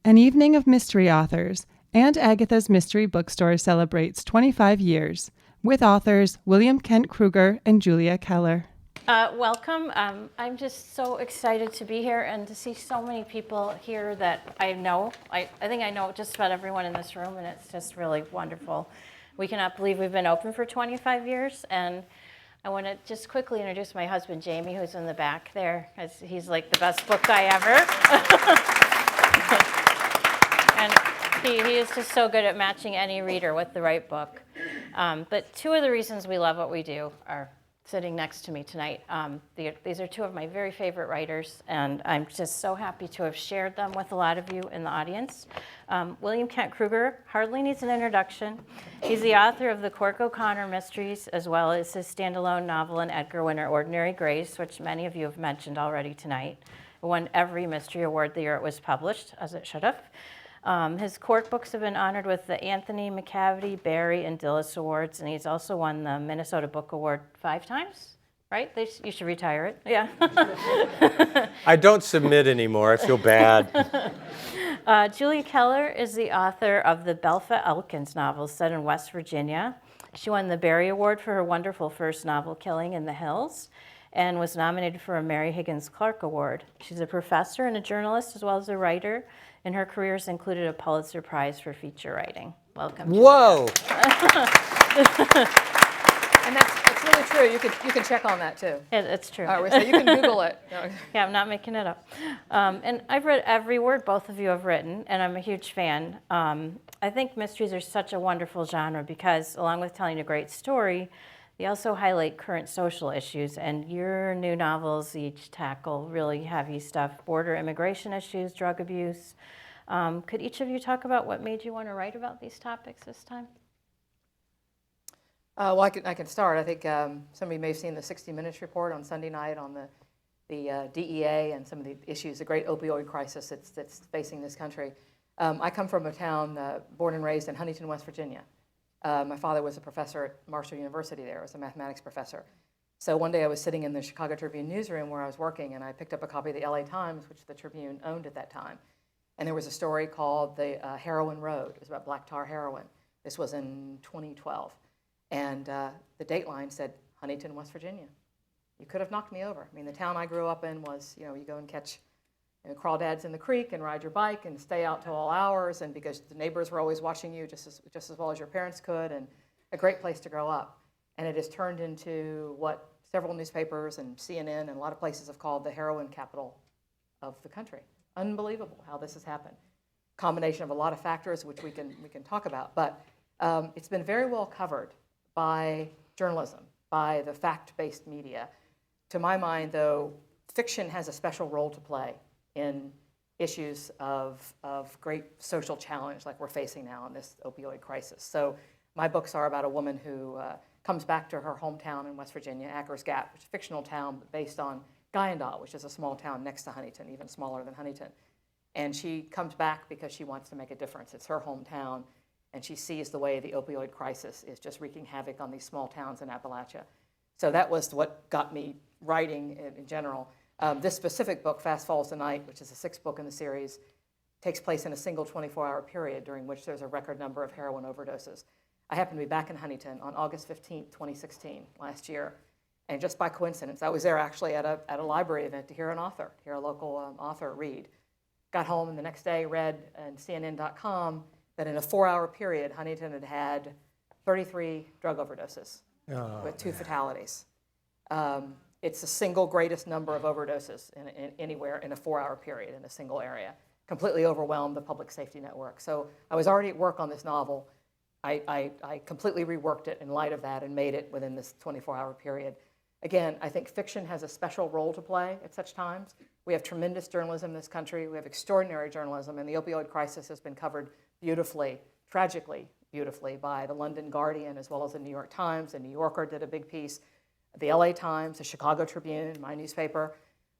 an evening of mystery authors, and Agatha's Mystery Bookstore celebrates 25 years, with authors William Kent Krueger and Julia Keller. Welcome. I'm just so excited to be here and to see so many people here that I know. I think I know just about everyone in this room, and it's just really wonderful. We cannot believe we've been open for 25 years, and I want to just quickly introduce my husband, Jamie, who's in the back there, because he's like the best book guy ever. And he is just so good at matching any reader with the right book. But two of the reasons we love what we do are sitting next to me tonight. These are two of my very favorite writers, and I'm just so happy to have shared them with a lot of you in the audience. William Kent Krueger hardly needs an introduction. He's the author of the Cork O'Connor mysteries, as well as his standalone novel and Edgar winner, Ordinary Grace, which many of you have mentioned already tonight. It won every mystery award the year it was published, as it should have. His Cork books have been honored with the Anthony McCavity, Barry, and Dilys Awards, and he's also won the Minnesota Book Award 5 times, right? You should retire it, yeah. I don't submit anymore, I feel bad. Julia Keller is the author of the Bell Elkins novels set in West Virginia. She won the Barry Award for her wonderful first novel, Killing in the Hills, and was nominated for a Mary Higgins Clark Award. She's a professor and a journalist, as well as a writer, and her careers included a Pulitzer Prize for feature writing. Welcome. Whoa! And that's really true. You can check on that too. Yeah, it's true. So you can Google it. No. Yeah, I'm not making it up. And I've read every word both of you have written, and I'm a huge fan. I think mysteries are such a wonderful genre because, along with telling a great story, they also highlight current social issues, and your new novels each tackle really heavy stuff: border immigration issues, drug abuse. Could each of you talk about what made you want to write about these topics this time? Well, I can start. I think somebody may have seen the 60 Minutes report on Sunday night on the DEA and some of the issues, the great opioid crisis that's facing this country. I come from a town born and raised in Huntington, West Virginia. My father was a professor at Marshall University there, as a mathematics professor. So one day I was sitting in the Chicago Tribune newsroom where I was working, and I picked up a copy of the LA Times, which the Tribune owned at that time. And there was a story called The Heroin Road. It was about black tar heroin. This was in 2012. And the dateline said, Huntington, West Virginia. You could have knocked me over. I mean, the town I grew up in was, you go and catch crawdads in the creek and ride your bike and stay out till all hours, and because the neighbors were always watching you just as well as your parents could, and a great place to grow up. And it has turned into what several newspapers and CNN and a lot of places have called the heroin capital of the country. Unbelievable how this has happened. Combination of a lot of factors which we can talk about, but it's been very well covered by journalism, by the fact-based media. To my mind, though, fiction has a special role to play in issues of great social challenge like we're facing now in this opioid crisis. So my books are about a woman who comes back to her hometown in West Virginia, Acker's Gap, which is a fictional town based on Guyandal, which is a small town next to Huntington, even smaller than Huntington. And she comes back because she wants to make a difference. It's her hometown, and she sees the way the opioid crisis is just wreaking havoc on these small towns in Appalachia. So that was what got me writing in general. This specific book, Fast Falls the Night, which is the 6th book in the series, takes place in a single 24-hour period during which there's a record number of heroin overdoses. I happened to be back in Huntington on August 15th, 2016, last year. And just by coincidence, I was there actually at a library event to hear a local author read. Got home and the next day read on CNN.com that in a 4-hour period, Huntington had had 33 drug overdoses with 2 fatalities. It's the single greatest number of overdoses in anywhere in a 4-hour period in a single area. Completely overwhelmed the public safety network. So I was already at work on this novel. I completely reworked it in light of that and made it within this 24-hour period. Again, I think fiction has a special role to play at such times. We have tremendous journalism in this country. We have extraordinary journalism, and the opioid crisis has been covered beautifully, tragically beautifully, by the London Guardian as well as the New York Times. The New Yorker did a big piece, the LA Times, the Chicago Tribune, my newspaper.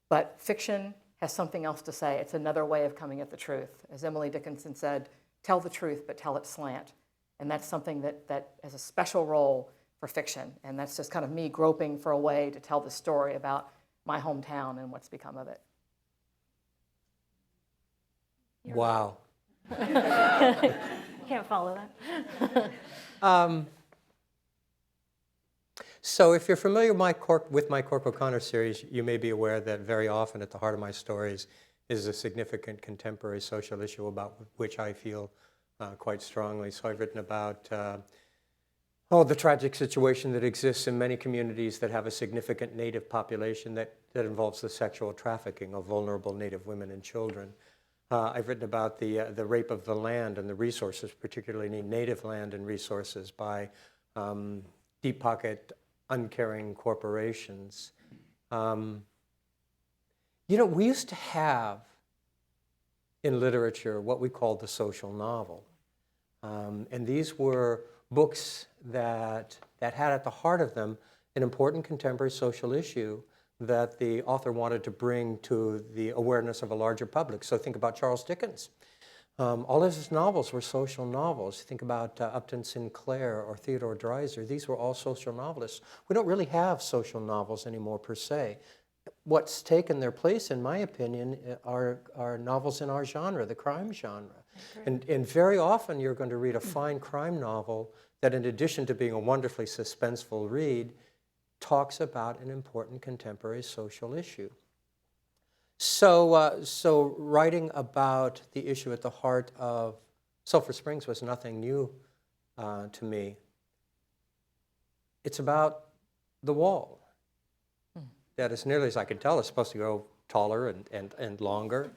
But fiction has something else to say. It's another way of coming at the truth. As Emily Dickinson said, tell the truth, but tell it slant. And that's something that has a special role for fiction, and that's just kind of me groping for a way to tell the story about my hometown and what's become of it. Wow. Can't follow that. So if you're familiar with my Cork O'Connor series, you may be aware that very often at the heart of my stories is a significant contemporary social issue about which I feel quite strongly. So I've written about the tragic situation that exists in many communities that have a significant Native population that involves the sexual trafficking of vulnerable Native women and children. I've written about the rape of the land and the resources, particularly Native land and resources, by deep pocket, uncaring corporations. We used to have in literature what we called the social novel. And these were books that had at the heart of them an important contemporary social issue that the author wanted to bring to the awareness of a larger public. So think about Charles Dickens. All of his novels were social novels. Think about Upton Sinclair or Theodore Dreiser. These were all social novelists. We don't really have social novels anymore per se. What's taken their place, in my opinion, are novels in our genre, the crime genre. And very often you're going to read a fine crime novel that, in addition to being a wonderfully suspenseful read, talks about an important contemporary social issue. So writing about the issue at the heart of Sulphur Springs was nothing new to me. It's about the wall that, as nearly as I can tell, is supposed to go taller and longer.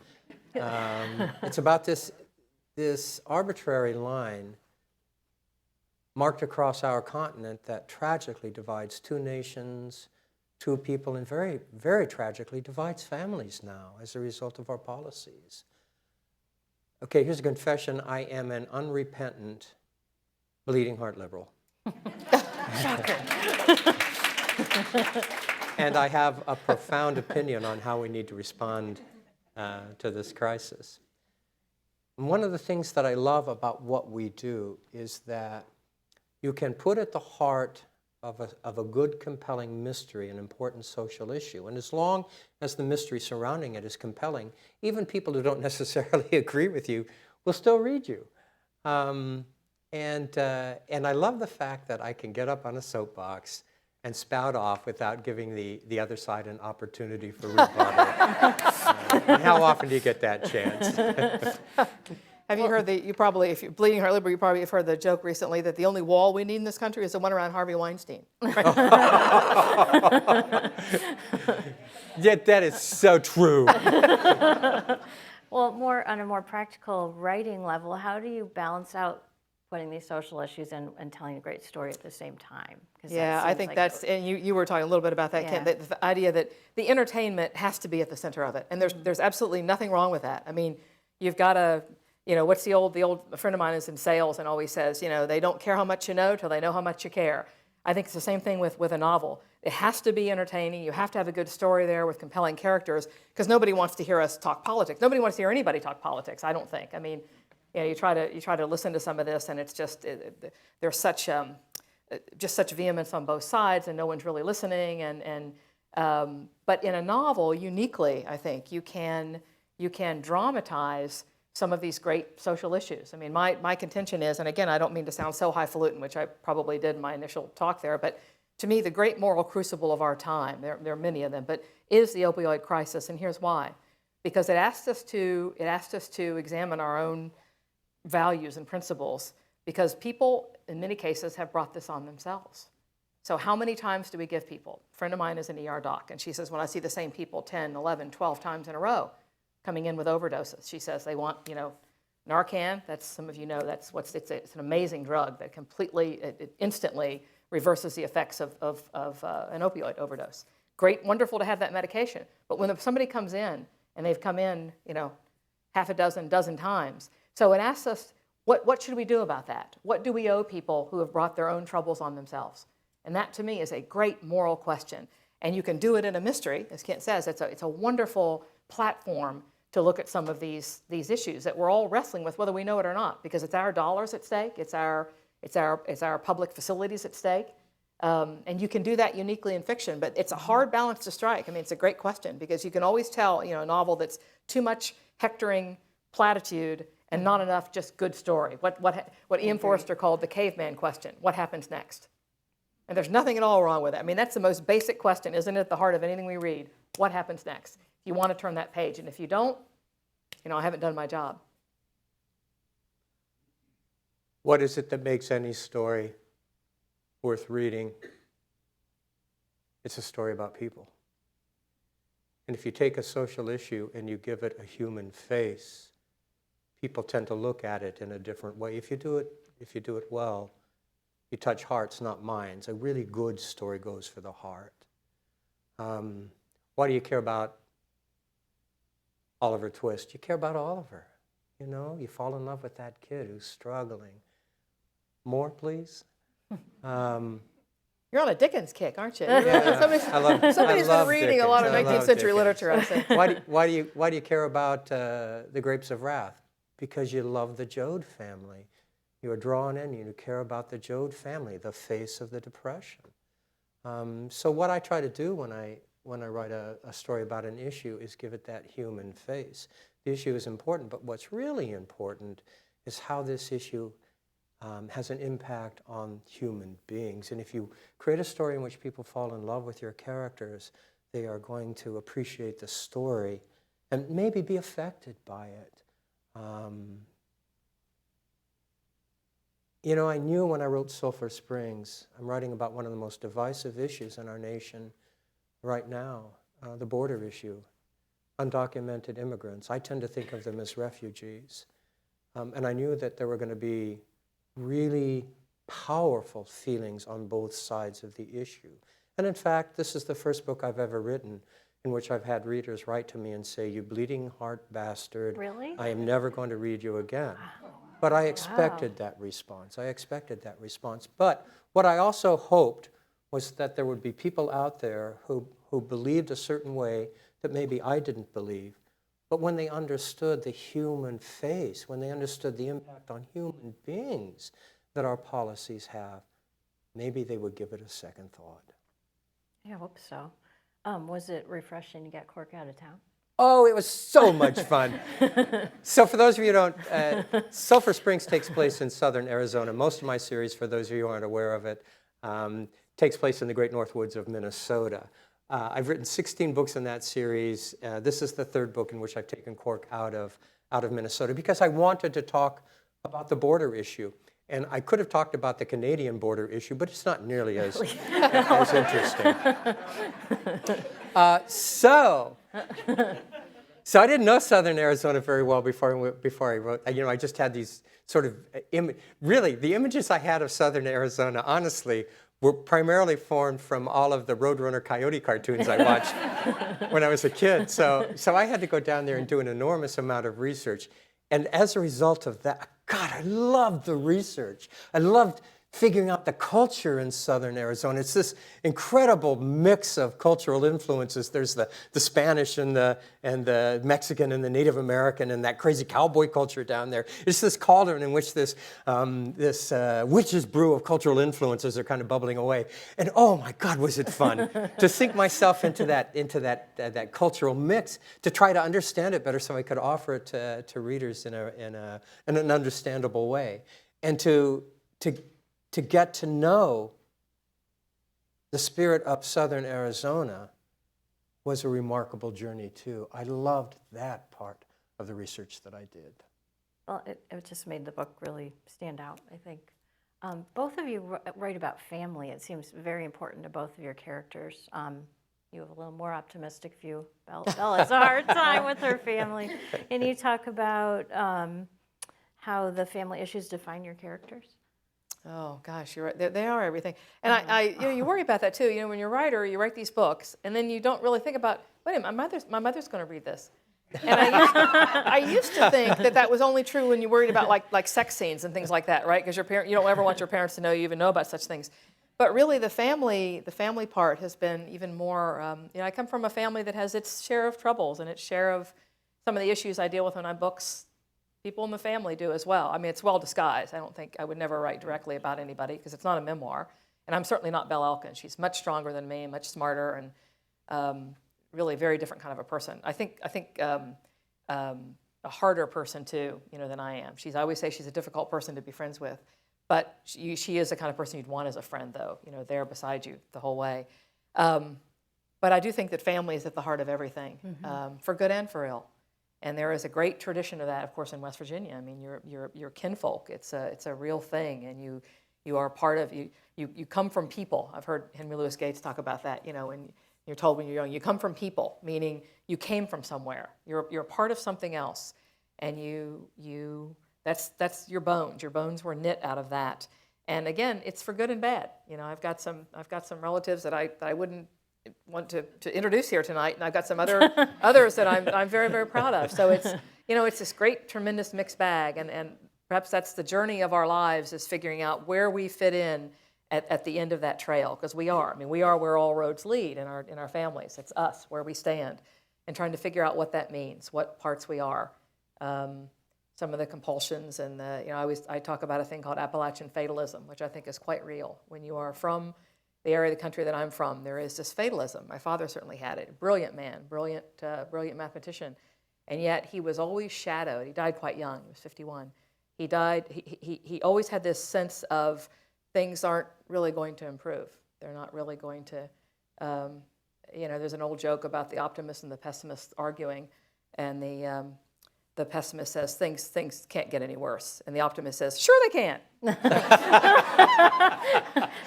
It's about this arbitrary line marked across our continent that tragically divides two nations, two people, and very, very tragically divides families now as a result of our policies. Okay, here's a confession. I am an unrepentant bleeding heart liberal. Shocker. And I have a profound opinion on how we need to respond to this crisis. And one of the things that I love about what we do is that you can put at the heart of a good, compelling mystery an important social issue. And as long as the mystery surrounding it is compelling, even people who don't necessarily agree with you will still read you. And I love the fact that I can get up on a soapbox and spout off without giving the other side an opportunity for rebuttal. And how often do you get that chance? Have you heard if you're bleeding heart liberal, you probably have heard the joke recently that the only wall we need in this country is the one around Harvey Weinstein. Yet that is so true. Well, on a more practical writing level, how do you balance out putting these social issues and telling a great story at the same time? Yeah, I think that's, and you were talking a little bit about that, Ken, the idea that the entertainment has to be at the center of it. And there's absolutely nothing wrong with that. I mean, you've got to, what's a friend of mine is in sales and always says, they don't care how much you know till they know how much you care. I think it's the same thing with a novel. It has to be entertaining. You have to have a good story there with compelling characters, because nobody wants to hear us talk politics. Nobody wants to hear anybody talk politics, I don't think. I mean, you try to listen to some of this, and it's just there's such vehemence on both sides, and no one's really listening. But in a novel, uniquely, I think you can dramatize some of these great social issues. I mean, my contention is, and again, I don't mean to sound so highfalutin, which I probably did in my initial talk there, but to me, the great moral crucible of our time, there are many of them, but is the opioid crisis, and here's why. Because it asked us to examine our own values and principles, because people, in many cases, have brought this on themselves. So how many times do we give people? A friend of mine is an ER doc, and she says, when I see the same people 10, 11, 12 times in a row coming in with overdoses, she says they want, Narcan, that's, some of you know, it's an amazing drug that it instantly reverses the effects of an opioid overdose. Great, wonderful to have that medication. But when somebody comes in, and they've come in, half a dozen times, so it asks us, what should we do about that? What do we owe people who have brought their own troubles on themselves? And that, to me, is a great moral question. And you can do it in a mystery, as Kent says. It's a wonderful platform to look at some of these issues that we're all wrestling with, whether we know it or not, because it's our dollars at stake, it's our public facilities at stake, and you can do that uniquely in fiction. But it's a hard balance to strike. I mean, it's a great question, because you can always tell, a novel that's too much hectoring platitude and not enough just good story. What Ian Forster called the caveman question: what happens next? And there's nothing at all wrong with it. I mean, that's the most basic question, isn't it, at the heart of anything we read? What happens next? You want to turn that page, and if you don't, I haven't done my job. What is it that makes any story worth reading? It's a story about people. And if you take a social issue and you give it a human face, people tend to look at it in a different way. If you do it well, you touch hearts, not minds. A really good story goes for the heart. Why do you care about Oliver Twist? You care about Oliver. You fall in love with that kid who's struggling. More, please? You're on a Dickens kick, aren't you? Yeah, Somebody's been reading a lot of 19th century literature, I think. Why do you care about The Grapes of Wrath? Because you love the Joad family. You are drawn in, you care about the Joad family, the face of the Depression. So what I try to do when I write a story about an issue is give it that human face. The issue is important, but what's really important is how this issue has an impact on human beings. And if you create a story in which people fall in love with your characters, they are going to appreciate the story and maybe be affected by it. I knew when I wrote Sulphur Springs, I'm writing about one of the most divisive issues in our nation right now, the border issue, undocumented immigrants. I tend to think of them as refugees. And I knew that there were going to be really powerful feelings on both sides of the issue. And in fact, this is the first book I've ever written in which I've had readers write to me and say, "You bleeding heart bastard, Really? I am never going to read you again." Wow. But I expected that response. But what I also hoped was that there would be people out there who believed a certain way that maybe I didn't believe. But when they understood the human face, when they understood the impact on human beings that our policies have, maybe they would give it a second thought. Yeah, I hope so. Was it refreshing to get Cork out of town? Oh, it was so much fun. So for those of you who don't, Sulphur Springs takes place in southern Arizona. Most of my series, for those of you who aren't aware of it, takes place in the great north woods of Minnesota. I've written 16 books in that series. This is the third book in which I've taken Cork out of Minnesota because I wanted to talk about the border issue. And I could have talked about the Canadian border issue, but it's not nearly as interesting. So I didn't know southern Arizona very well before I wrote. I just had these sort of really, the images I had of southern Arizona, honestly, were primarily formed from all of the Roadrunner Coyote cartoons I watched when I was a kid. So I had to go down there and do an enormous amount of research. And as a result of that, God, I loved the research. I loved figuring out the culture in southern Arizona. It's this incredible mix of cultural influences. There's the Spanish and the Mexican and the Native American and that crazy cowboy culture down there. It's this cauldron in which this witch's brew of cultural influences are kind of bubbling away. And oh my God, was it fun to sink myself into that cultural mix to try to understand it better so I could offer it to readers in an understandable way. And to get to know the spirit of southern Arizona was a remarkable journey, too. I loved that part of the research that I did. Well, it just made the book really stand out, I think. Both of you write about family. It seems very important to both of your characters. You have a little more optimistic view. Belle has a hard time with her family. And you talk about how the family issues define your characters. Oh gosh, you're right. They are everything, and you worry about that too. When you're a writer, you write these books, and then you don't really think about, wait a minute, my mother's going to read this, and I used to think that was only true when you worried about like sex scenes and things like that, right? Because you don't ever want your parents to know you even know about such things. But really, the family part has been even more. I come from a family that has its share of troubles and its share of some of the issues I deal with in my books. People in the family do as well. I mean, it's well disguised. I would never write directly about anybody because it's not a memoir. And I'm certainly not Bell Elkins. She's much stronger than me, much smarter, and really very different kind of a person. I think a harder person too, than I am. I always say she's a difficult person to be friends with, but she is the kind of person you'd want as a friend, though, there beside you the whole way. But I do think that family is at the heart of everything, for good and for ill. And there is a great tradition of that, of course, in West Virginia. I mean, your kinfolk. It's a real thing, and you are part of you come from people. I've heard Henry Louis Gates talk about that. When you're told when you're young, you come from people, meaning you came from somewhere. You're a part of something else, and that's your bones. Your bones were knit out of that. And again, it's for good and bad. I've got some relatives that I wouldn't want to introduce here tonight, and I've got some others that I'm very, very proud of. So it's this great, tremendous mixed bag, and perhaps that's the journey of our lives, is figuring out where we fit in at the end of that trail, because we are where all roads lead in our families. It's us, where we stand, and trying to figure out what that means, what parts we are. Some of the compulsions and I talk about a thing called Appalachian fatalism, which I think is quite real. When you are from the area of the country that I'm from, there is this fatalism. My father certainly had it. Brilliant man, brilliant mathematician, and yet he was always shadowed. He died quite young. He was 51. He died. He always had this sense of things aren't really going to improve. They're not really going to. There's an old joke about the optimist and the pessimist arguing, and the pessimist says things can't get any worse, and the optimist says, sure they can.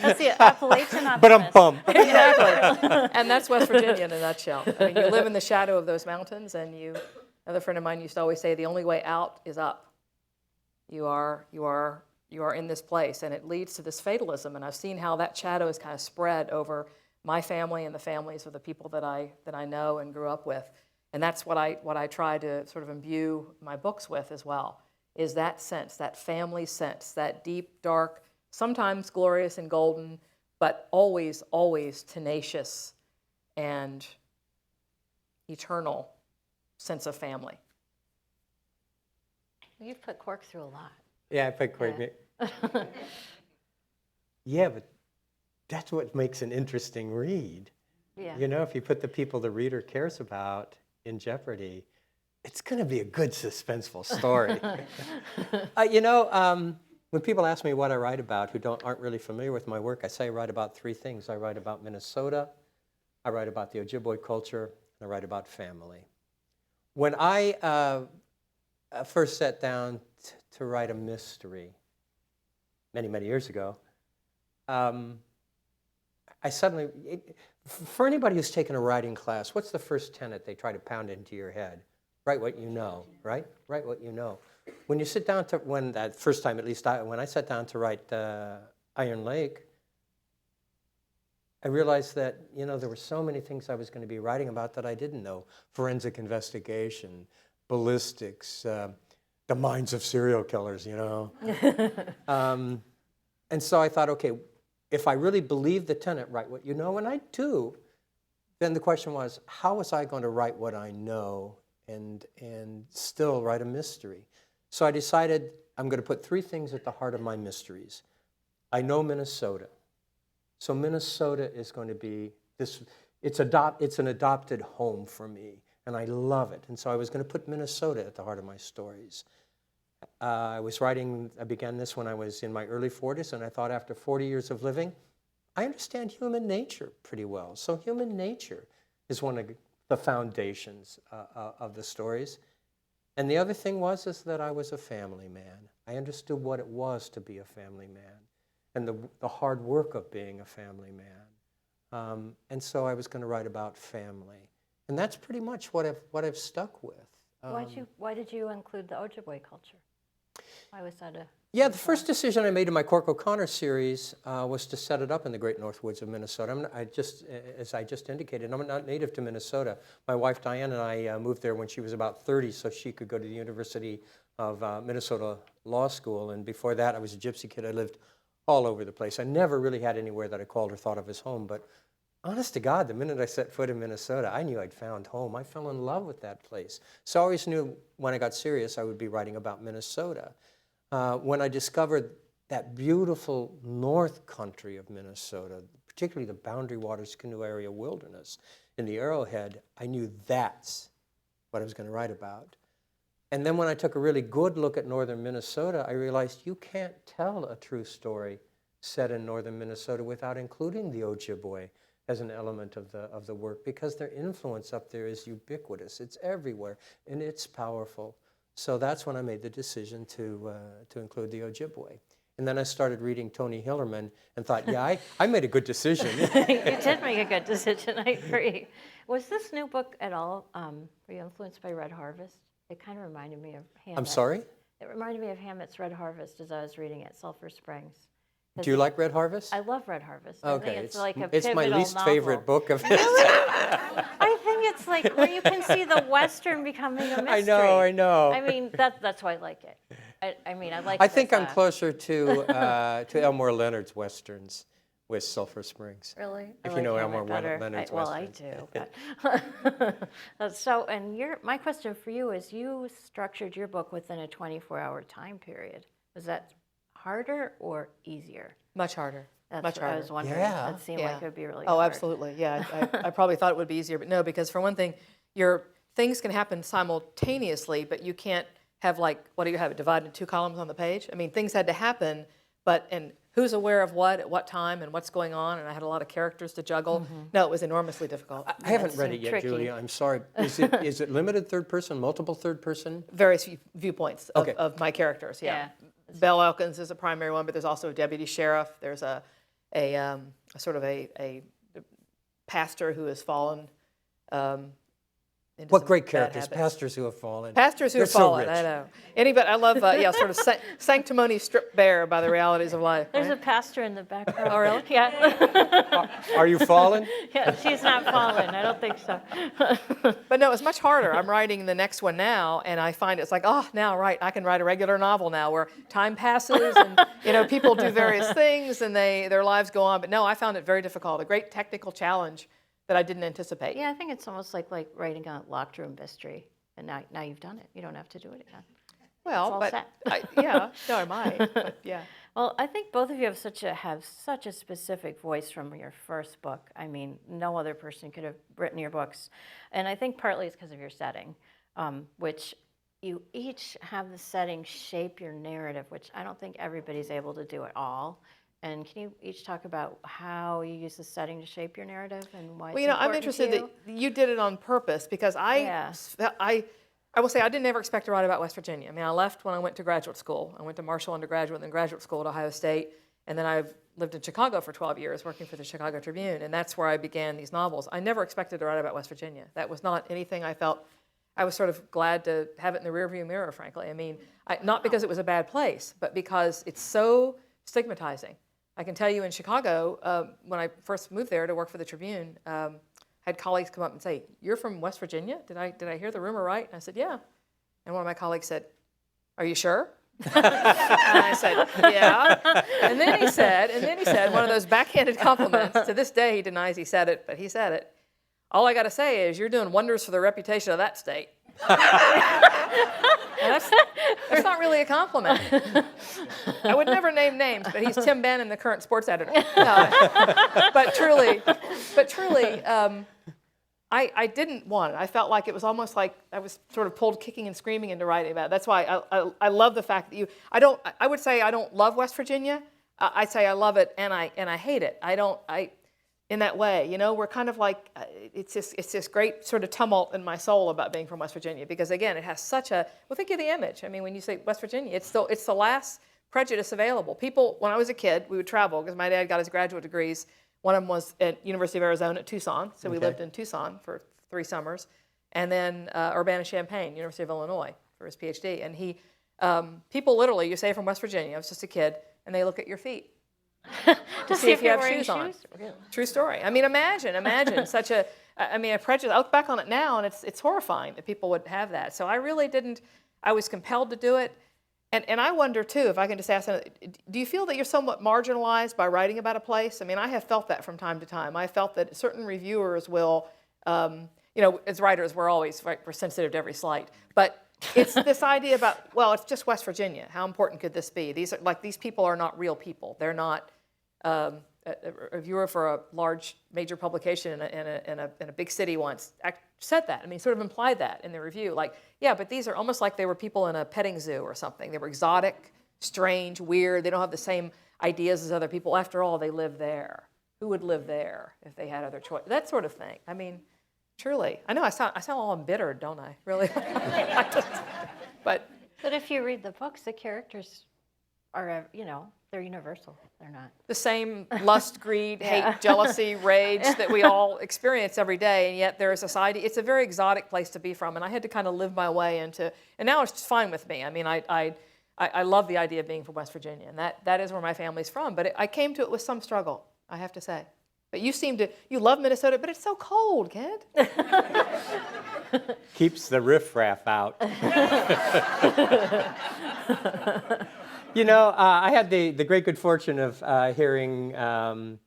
That's the Appalachian optimist. But I'm pumped. Exactly. And that's West Virginia in a nutshell. I mean, you live in the shadow of those mountains, and another friend of mine used to always say, the only way out is up. You are in this place, and it leads to this fatalism, and I've seen how that shadow is kind of spread over my family and the families of the people that I know and grew up with. And that's what I try to sort of imbue my books with as well, is that sense, that family sense, that deep, dark, sometimes glorious and golden, but always, always tenacious and eternal sense of family. You've put Cork through a lot. Yeah, I put Cork. Yeah, but that's what makes an interesting read. Yeah. If you put the people the reader cares about in jeopardy, it's going to be a good suspenseful story. When people ask me what I write about who aren't really familiar with my work, I say I write about three things. I write about Minnesota, I write about the Ojibwe culture, and I write about family. When I first sat down to write a mystery many, many years ago, I suddenly, for anybody who's taken a writing class, what's the first tenet they try to pound into your head? Write what you know, right? Write what you know. When you sit down that first time at least, when I sat down to write Iron Lake, I realized that, there were so many things I was going to be writing about that I didn't know. Forensic investigation, ballistics, the minds of serial killers, And so I thought, okay, if I really believe the tenet, write what you know, and I do, then the question was, how was I going to write what I know and still write a mystery? So I decided I'm going to put three things at the heart of my mysteries. I know Minnesota. So Minnesota is going to be it's an adopted home for me, and I love it. And so I was going to put Minnesota at the heart of my stories. I began this when I was in my early 40s, and I thought after 40 years of living, I understand human nature pretty well. So human nature is one of the foundations of the stories. And the other thing is that I was a family man. I understood what it was to be a family man and the hard work of being a family man. And so I was going to write about family. And that's pretty much what I've stuck with. Why did you include the Ojibwe culture? Why was that Yeah, the first decision I made in my Cork O'Connor series was to set it up in the Great North Woods of Minnesota. As I just indicated, I'm not native to Minnesota. My wife Diane and I moved there when she was about 30 so she could go to the University of Minnesota Law School. And before that, I was a gypsy kid. I lived all over the place. I never really had anywhere that I called or thought of as home. But honest to God, the minute I set foot in Minnesota, I knew I'd found home. I fell in love with that place. So I always knew when I got serious, I would be writing about Minnesota. When I discovered that beautiful north country of Minnesota, particularly the Boundary Waters Canoe Area Wilderness in the Arrowhead, I knew that's what I was going to write about. And then when I took a really good look at northern Minnesota, I realized you can't tell a true story set in northern Minnesota without including the Ojibwe as an element of the work, because their influence up there is ubiquitous. It's everywhere, and it's powerful. So that's when I made the decision to include the Ojibwe. And then I started reading Tony Hillerman and thought, yeah, I made a good decision. You did make a good decision, I agree. Was this new book at all, were you influenced by Red Harvest? It kind of reminded me of Hammett. I'm sorry? It reminded me of Hammett's Red Harvest as I was reading it, Sulphur Springs. Do you like Red Harvest? I love Red Harvest. Okay, I think it's like a it's pivotal my least novel. favorite book of his. I think it's like where you can see the Western becoming a mystery. I know. I mean, that's why I like it. I mean, I like. I think I'm closer to Elmore Leonard's Westerns with Sulphur Springs. Really? If you know Elmore Leonard's Well, I Westerns. do. But so, and my question for you is, you structured your book within a 24-hour time period. Was that harder or easier? Much harder. That's Much what harder. I was wondering. Yeah. That seemed like it would be really Oh, hard. absolutely. Yeah, I probably thought it would be easier, but no, because for one thing, your things can happen simultaneously, but you can't have what do you have it divided into 2 columns on the page? I mean, things had to happen, and who's aware of what at what time and what's going on, and I had a lot of characters to juggle. Mm-hmm. No, it was enormously difficult. I haven't read it seemed yet, tricky. Julia. I'm sorry. Is it limited third person, multiple third person? Various viewpoints of, Okay. of my characters. Yeah. Yeah. Bell Elkins is a primary one, but there's also a deputy sheriff. There's a sort of a pastor who has fallen. Into What some great bad characters, habits. pastors who have fallen. Pastors who They're have so fallen. rich. I know. Anybody, I love sort of sanctimony stripped bare by the realities of life. There's right? a pastor in the back row. Oh, really? Yeah. Are you fallen? Yeah, she's not fallen. I don't think so. But no, it's much harder. I'm writing the next one now, and I find it's like, now, right, I can write a regular novel now where time passes and, people do various things and their lives go on. But no, I found it very difficult, a great technical challenge that I didn't anticipate. Yeah, I think it's almost like writing a locked room mystery, and now you've done it. You don't have to do it again. Well, all but set. no, I might, but yeah. Well, I think both of you have such a specific voice from your first book. I mean, no other person could have written your books, and I think partly it's because of your setting, which you each have the setting shape your narrative, which I don't think everybody's able to do at all. And can you each talk about how you use the setting to shape your narrative and why? Well, I'm interested that you did it on purpose because I will say I didn't ever expect to write about West Virginia. I mean, I left when I went to graduate school. I went to Marshall undergraduate and then graduate school at Ohio State. And then I've lived in Chicago for 12 years working for the Chicago Tribune. And that's where I began these novels. I never expected to write about West Virginia. That was not anything I felt. I was sort of glad to have it in the rearview mirror, frankly. I mean, not because it was a bad place, but because it's so stigmatizing. I can tell you in Chicago, when I first moved there to work for the Tribune, I had colleagues come up and say, "You're from West Virginia? Did I hear the rumor right?" And I said, "Yeah." And one of my colleagues said, "Are you sure?" And I said, "Yeah." And then he said, one of those backhanded compliments. To this day, he denies he said it, but he said it. "All I got to say is you're doing wonders for the reputation of that state." That's not really a compliment. I would never name names, but he's Tim Bannon, the current sports editor. No, but truly, I didn't want it. I felt like it was almost like I was sort of pulled kicking and screaming into writing about it. That's why I love the fact that I would say I don't love West Virginia. I'd say I love it and I hate it. In that way, we're kind of like, it's this great sort of tumult in my soul about being from West Virginia because again, it has such think of the image. I mean, when you say West Virginia, it's the last prejudice available. People, when I was a kid, we would travel because my dad got his graduate degrees. One of them was at University of Arizona at Tucson, so we lived in Tucson for 3 summers, and then Urbana-Champaign, University of Illinois for his PhD. And people literally, you say from West Virginia, I was just a kid, and they look at your feet. To see if you have shoes on. Really? True story. I mean, imagine such a prejudice. I look back on it now, and it's horrifying that people would have that. So I really didn't. I was compelled to do it, and I wonder too if I can just ask, do you feel that you're somewhat marginalized by writing about a place? I mean, I have felt that from time to time. I felt that certain reviewers will, as writers, we're sensitive to every slight, but. It's this idea about, it's just West Virginia. How important could this be? These people are not real people. They're not. a reviewer for a large major publication in a big city once said that. I mean, sort of implied that in the review. Like, yeah, but these are almost like they were people in a petting zoo or something. They were exotic, strange, weird. They don't have the same ideas as other people. After all, they live there. Who would live there if they had other choice? That sort of thing. I mean, truly. I know I sound all embittered, don't I? Really? But if you read the books, the characters are, they're universal. They're not. The same lust, greed, hate, jealousy, rage that we all experience every day, and yet there is a society. It's a very exotic place to be from, and I had to kind of live my way into, and now it's just fine with me. I mean, I love the idea of being from West Virginia, and that is where my family's from, but I came to it with some struggle, I have to say. But you love Minnesota, but it's so cold, Kent. Keeps the riffraff out. I had the great good fortune of hearing Tony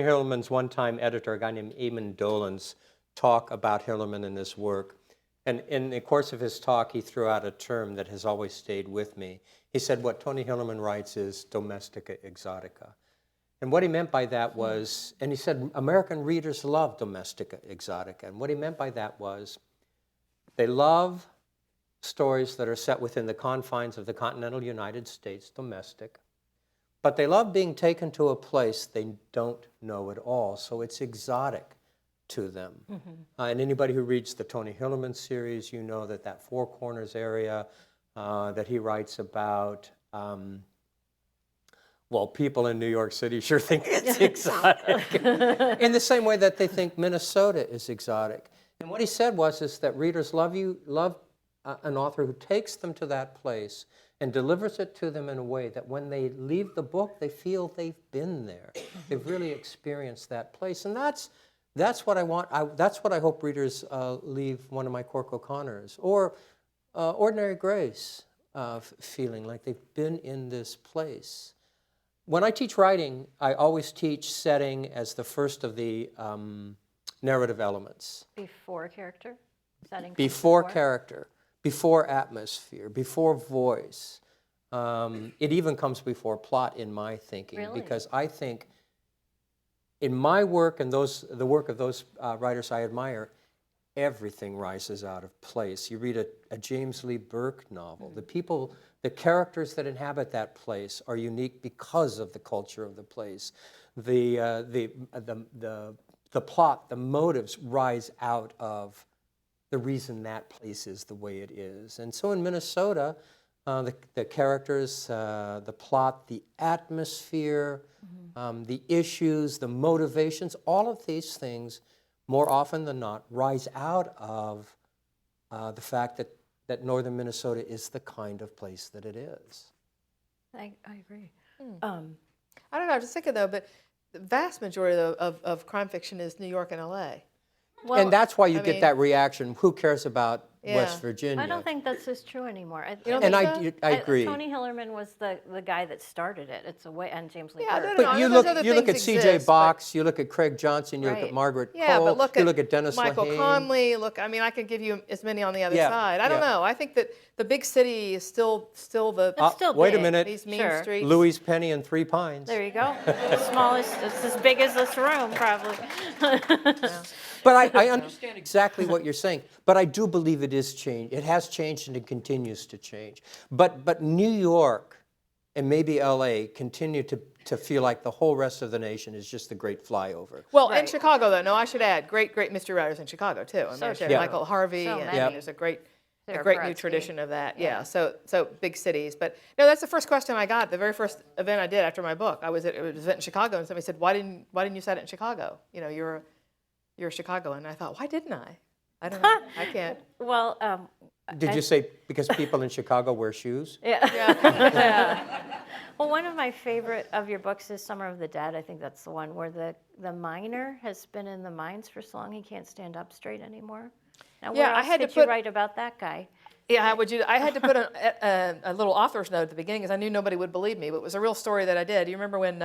Hillerman's one-time editor, a guy named Eamon Dolan's, talk about Hillerman and his work. And in the course of his talk, he threw out a term that has always stayed with me. He said what Tony Hillerman writes is domestica exotica. And what he meant by that was, and he said American readers love domestica exotica. And what he meant by that was they love stories that are set within the confines of the continental United States, domestic, but they love being taken to a place they don't know at all, so it's exotic to them. And anybody who reads the Tony Hillerman series, you know that Four Corners area that he writes about, people in New York City sure think it's exotic, in the same way that they think Minnesota is exotic. And what he said is that readers love an author who takes them to that place and delivers it to them in a way that when they leave the book, they feel they've been there. They've really experienced that place. And that's what I want. That's what I hope readers leave one of my Cork O'Connors or Ordinary Grace feeling like they've been in this place. When I teach writing, I always teach setting as the first of the narrative elements. Before character? Setting Before character. Before atmosphere, before voice. It even comes before plot in my thinking. Really? Because I think in my work and the work of those writers I admire, everything rises out of place. You read a James Lee Burke novel. The characters that inhabit that place are unique because of the culture of the place. The plot, the motives rise out of the reason that place is the way it is. And so in Minnesota, the characters, the plot, the atmosphere, the issues, the motivations, all of these things, more often than not, rise out of the fact that northern Minnesota is the kind of place that it is. I agree. I don't know, I was just thinking though, but the vast majority of crime fiction is New York and LA. Well, and that's why you get that reaction. Who cares about West Virginia? I don't think that's as true anymore. I agree. Tony Hillerman was the guy that started it. It's a way, and James Lee Burke. But you look at C.J. Box, you look at Craig Johnson, you look at Margaret Cole, but you look at Dennis Michael Lehane. Conley. I could give you as many on the other side. I don't know. I think that the big city is still the. It's still wait big. a minute. These mean streets. Louis Penny and Three Pines. There you go. The smallest. It's as big as this room, probably. But I understand exactly what you're saying. But I do believe it is changed. It has changed and it continues to change. But New York and maybe LA continue to feel like the whole rest of the nation is just the great flyover. Well, and Chicago, though. No, I should add, great mystery writers in Chicago too. Michael Harvey, and there's a great new tradition of that. Yeah. So big cities. But no, that's the first question I got. The very first event I did after my book, it was an event in Chicago, and somebody said, "Why didn't you set it in Chicago? You're a Chicagoan." And I thought, why didn't I? I don't know. I can't. Well, did you say because people in Chicago wear shoes? Yeah. Well, one of my favorite of your books is Summer of the Dead. I think that's the one where the miner has been in the mines for so long he can't stand up straight anymore. Now, where else did you write about that guy? Yeah, I had to put a little author's note at the beginning because I knew nobody would believe me, but it was a real story that I did. You remember when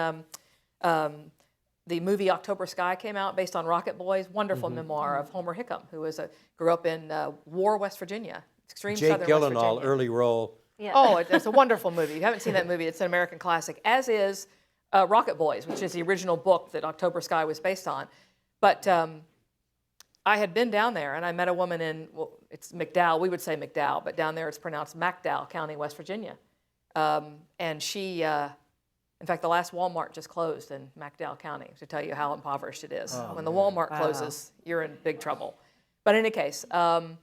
the movie October Sky came out based on Rocket Boys? Wonderful memoir of Homer Hickam, who grew up in War, West Virginia, extreme southern West Virginia. Jake Gyllenhaal, early role. Yeah. Oh, it's a wonderful movie. If you haven't seen that movie, it's an American classic, as is Rocket Boys, which is the original book that October Sky was based on. But I had been down there, and I met a woman in, well, it's McDowell, we would say McDowell, but down there it's pronounced McDowell County, West Virginia. And she, in fact, the last Walmart just closed in McDowell County, to tell you how impoverished it is. When the Walmart closes, you're in big trouble. But in any case, I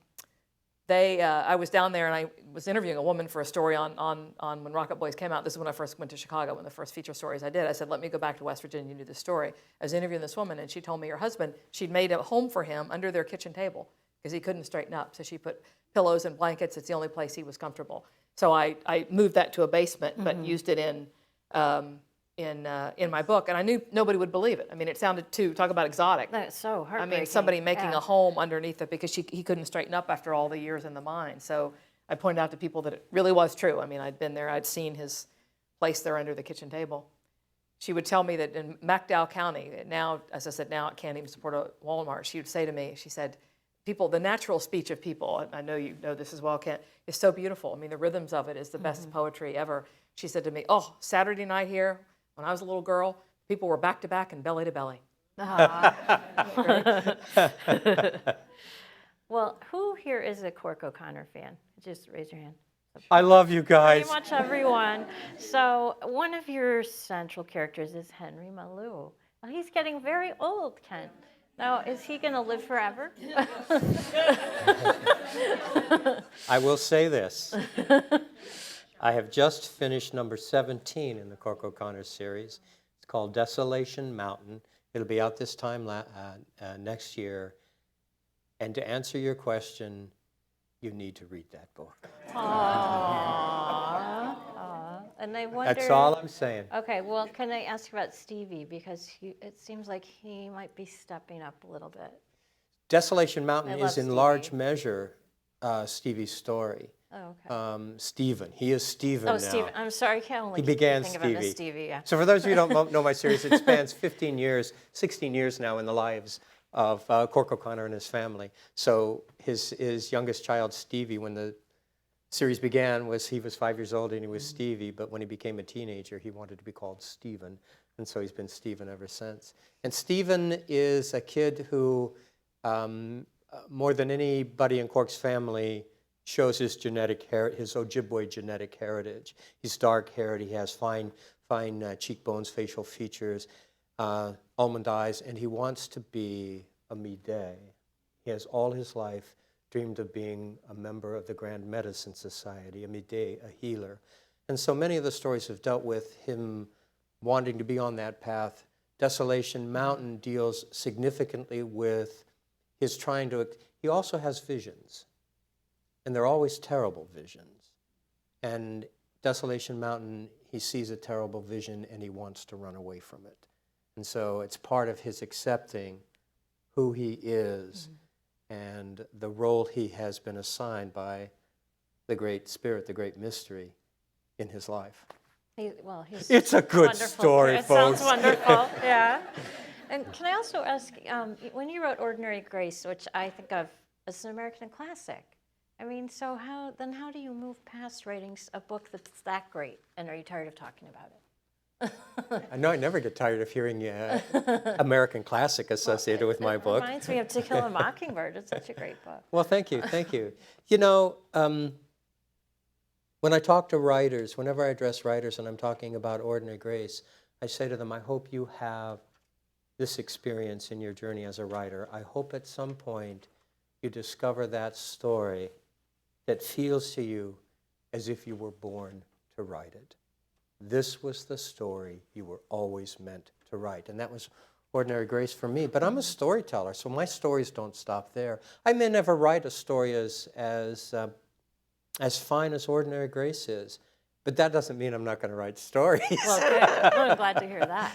was down there and I was interviewing a woman for a story on when Rocket Boys came out. This is when I first went to Chicago, one of the first feature stories I did. I said, let me go back to West Virginia and do this story. I was interviewing this woman and she told me her husband, she'd made a home for him under their kitchen table because he couldn't straighten up. So she put pillows and blankets. It's the only place he was comfortable. So I moved that to a basement, but used it in my book, and I knew nobody would believe it. I mean, it sounded talk about exotic. That's so heartbreaking. I mean, somebody making a home underneath it because he couldn't straighten up after all the years in the mine. So I pointed out to people that it really was true. I mean, I'd been there, I'd seen his place there under the kitchen table. She would tell me that in McDowell County, now, as I said, now it can't even support a Walmart. She would say to me, she said, the natural speech of people, I know you know this as well, Kent, is so beautiful. I mean, the rhythms of it is the best poetry ever. She said to me, oh, Saturday night here, when I was a little girl, people were back to back and belly to belly. Well, who here is a Cork O'Connor fan? Just raise your hand. I love you guys. Pretty much everyone. So one of your central characters is Henry Malou. Well, he's getting very old, Kent. Now, is he going to live forever? I will say this. I have just finished number 17 in the Cork O'Connor series. It's called Desolation Mountain. It'll be out this time next year. And to answer your question, you need to read that book. Aww. And I wonder... That's all I'm saying. Okay, well, can I ask about Stevie? Because it seems like he might be stepping up a little bit. Desolation Mountain is in Stevie. large measure Stevie's story. Oh, okay. Stephen. He is Stephen now. Stephen. I'm sorry, I can't only He began think of him as Stevie. Stevie, yeah. So for those of you who don't know my series, it spans 15 years, 16 years now in the lives of Cork O'Connor and his family. So his youngest child, Stevie, when the series began, he was 5 years old and he was Stevie, but when he became a teenager, he wanted to be called Stephen, and so he's been Stephen ever since. And Stephen is a kid who, more than anybody in Cork's family, shows his his Ojibwe genetic heritage. He's dark-haired, he has fine cheekbones, facial features, almond eyes, and he wants to be a Mide. He has all his life dreamed of being a member of the Grand Medicine Society, a Mide, a healer. And so many of the stories have dealt with him wanting to be on that path. Desolation Mountain deals significantly with his he also has visions. And they're always terrible visions. And Desolation Mountain, he sees a terrible vision and he wants to run away from it. And so it's part of his accepting who he is and the role he has been assigned by the Great Spirit, the Great Mystery in his life. It's a good wonderful story, It folks. sounds wonderful, yeah. And can I also ask, when you wrote Ordinary Grace, which I think of as an American classic, I mean, so how do you move past writing a book that's that great? And are you tired of talking about it? I know I never get tired of hearing American classic associated with my book. It reminds me of To Kill a Mockingbird. It's such a great book. Well, thank you. You know, when I talk to writers, whenever I address writers and I'm talking about Ordinary Grace, I say to them, I hope you have this experience in your journey as a writer. I hope at some point you discover that story that feels to you as if you were born to write it. This was the story you were always meant to write. And that was Ordinary Grace for me. But I'm a storyteller, so my stories don't stop there. I may never write a story as fine as Ordinary Grace is, but that doesn't mean I'm not going to write stories. Well, good. Well, I'm glad to hear that.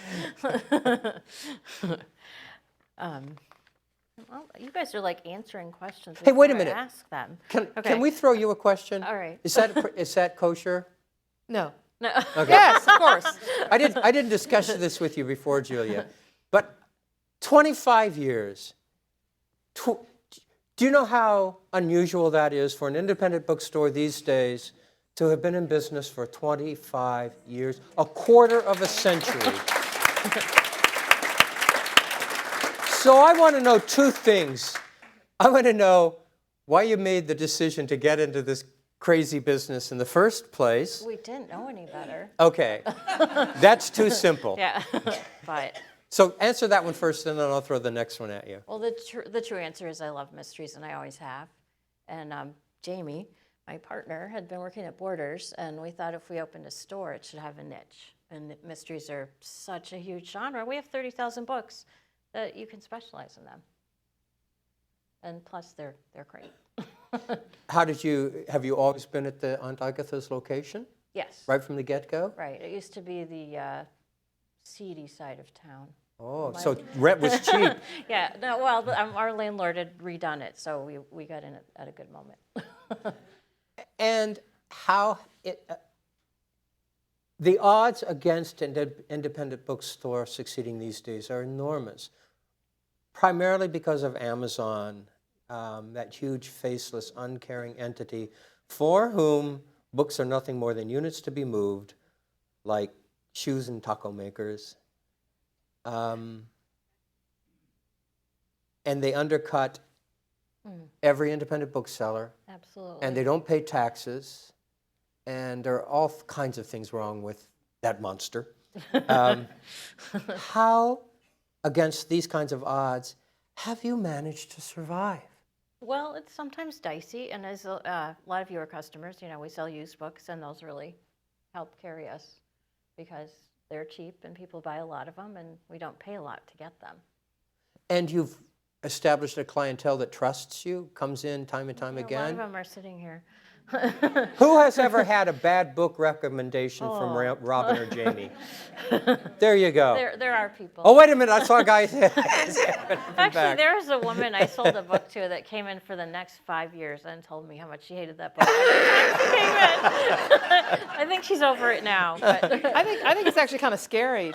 Well, you guys are like answering questions. Hey, wait a before I minute. ask them. Can we throw you a question? All right. Is that kosher? No. No. Okay. Yes, of course. I didn't discuss this with you before, Julia, but 25 years. Do you know how unusual that is for an independent bookstore these days to have been in business for 25 years, a quarter of a century. So I want to know two things. I want to know why you made the decision to get into this crazy business in the first place. We didn't know any better. Okay, that's too simple. Yeah, but. So answer that one first, and then I'll throw the next one at you. Well, the true answer is I love mysteries, and I always have. And Jamie, my partner, had been working at Borders, and we thought if we opened a store, it should have a niche. And mysteries are such a huge genre. We have 30,000 books that you can specialize in them. And plus, they're great. Have you always been at the Aunt Agatha's location? Yes. Right from the get-go? Right. It used to be the seedy side of town. Oh, so rent was cheap. Yeah. No. Well, our landlord had redone it, so we got in at a good moment. And how the odds against an independent bookstore succeeding these days are enormous, primarily because of Amazon, that huge, faceless, uncaring entity for whom books are nothing more than units to be moved, like shoes and taco makers. And they undercut every independent bookseller. Absolutely. And they don't pay taxes. And there are all kinds of things wrong with that monster. How, against these kinds of odds, have you managed to survive? Well, it's sometimes dicey, and as a lot of you are customers, we sell used books, and those really help carry us because they're cheap and people buy a lot of them, and we don't pay a lot to get them. And you've established a clientele that trusts you, comes in time and time again? A lot of them are sitting here. Who has ever had a bad book recommendation from Robin or Jamie? There you go. There are people. Oh, wait a minute. I saw a guy. Actually, there was a woman I sold a book to that came in for the next 5 years and told me how much she hated that book every time she came in. I think she's over it now. But. I think it's actually kind of scary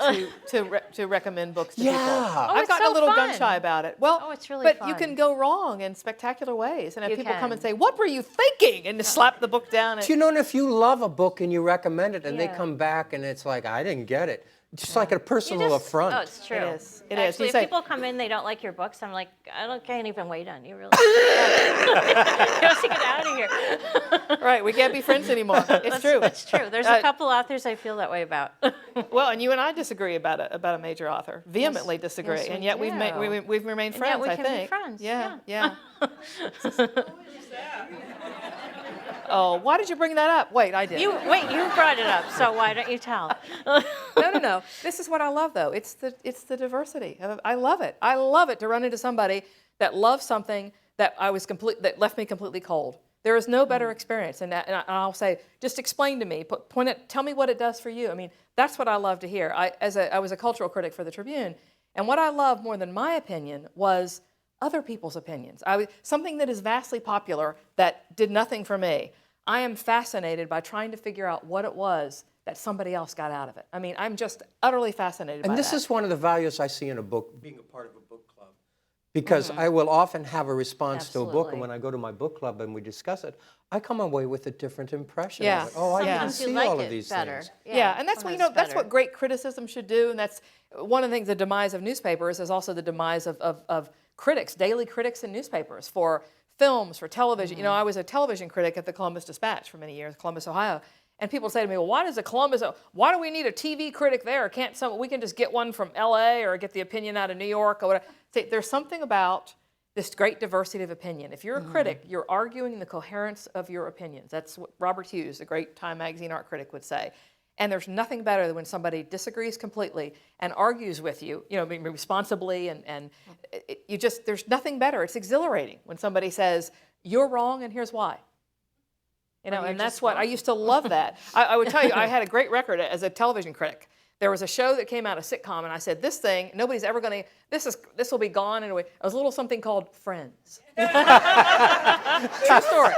to recommend books to people. Yeah. I've gotten so a little fun. gun shy about it. Well, it's really but fun. you can go wrong in spectacular ways, and have You people come can. and say, "What were you thinking?" and just slap the book down. Do you know, if you love a book and you recommend it and they Yeah. come back and it's like, I didn't get it. Just like a personal affront. Oh, it's true. It is. It is. Actually, You if say- people come in, they don't like your books, I'm like, can't even wait on you, really. You have to get out of here. Right, we can't be friends anymore. It's true. It's true. There's a couple authors I feel that way about. Well, and you and I disagree about a major author. Vehemently disagree, yes, we and yet do. we've remained friends. we I can think. be friends. Yeah. Oh, why did you bring that up? Wait, I did. You brought it up, so why don't you tell? No. This is what I love, though. It's the diversity. I love it. I love it to run into somebody that loves something that that left me completely cold. There is no better experience, and I'll say, just explain to me, tell me what it does for you. I mean, that's what I love to hear. I was a cultural critic for the Tribune, and what I loved more than my opinion was other people's opinions. Something that is vastly popular that did nothing for me. I am fascinated by trying to figure out what it was that somebody else got out of it. I mean, I'm just utterly fascinated by that. And this is one of the values I see in a book, being a part of a book club. Because I will often have a response to a book, and Absolutely. when I go to my book club and we discuss it, I come away with a different impression Yeah. of it. Oh, I didn't Sometimes you see like all it of these better. things. Yeah, and that's what sometimes that's better. what great criticism should do, and that's one of the things. The demise of newspapers is also the demise of critics, daily critics in newspapers for films, for television. I was a television critic at the Columbus Dispatch for many years, Columbus, Ohio, and people say to me, "Well, why do we need a TV critic there? We can just get one from L.A. or get the opinion out of New York or whatever." See, there's something about this great diversity of opinion. If you're a critic, you're arguing the coherence of your opinions. That's what Robert Hughes, the great Time magazine art critic, would say. And there's nothing better than when somebody disagrees completely and argues with you, responsibly, and there's nothing better. It's exhilarating when somebody says, "You're wrong, and here's why." And that's what I used to love that. I would tell you, I had a great record as a television critic. There was a show that came out, a sitcom, and I said, "This thing, nobody's ever going to. This will be gone in a way." It was a little something called Friends. True story.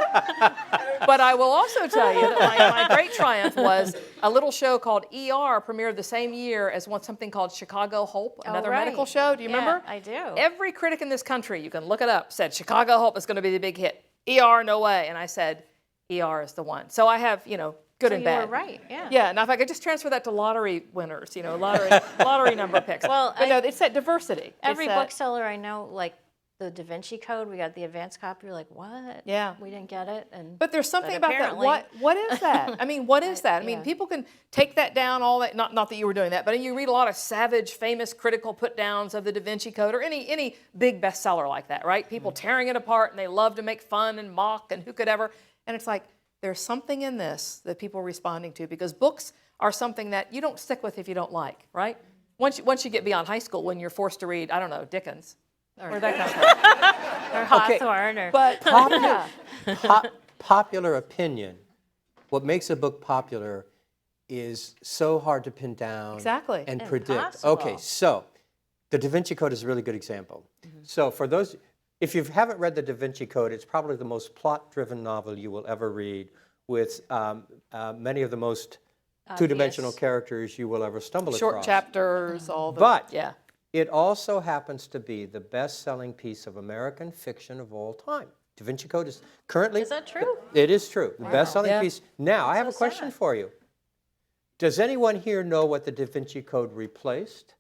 But I will also tell you that my great triumph was a little show called ER premiered the same year as something called Chicago Hope, another right. medical show. Do you remember? I do. Every critic in this country, you can look it up, said Chicago Hope is going to be the big hit. ER, no way. And I said, ER is the one. So I have, good and bad. You were right, yeah. Yeah, now if I could just transfer that to lottery winners, lottery number picks. Well, but no, it's that diversity. Every bookseller I know, like the Da Vinci Code, we got the advanced copy, you're like, what? Yeah. We didn't get it. But there's something about that. What is that? I mean, what is that? I mean, people can take that down, all that, not that you were doing that, but you read a lot of savage, famous, critical put-downs of the Da Vinci Code or any big bestseller like that, right? People tearing it apart, and they love to make fun and mock, and who could ever. And it's like, there's something in this that people are responding to, because books are something that you don't stick with if you don't like, right? Once you get beyond high school, when you're forced to read, I don't know, Dickens, or that kind of stuff. Or Hawthorne. Or But popular opinion, what makes a book popular is so hard to pin down and predict. Impossible. Okay, so the Da Vinci Code is a really good example. So for those, if you haven't read the Da Vinci Code, it's probably the most plot-driven novel you will ever read, with many of the most two-dimensional characters you will ever stumble across. Short chapters, all the... But it also happens to be the best-selling piece of American fiction of all time. Da Vinci Code is currently... Is that true? It is true. The best-selling piece. Now, I have a question for you. Does anyone here know what the Da Vinci Code replaced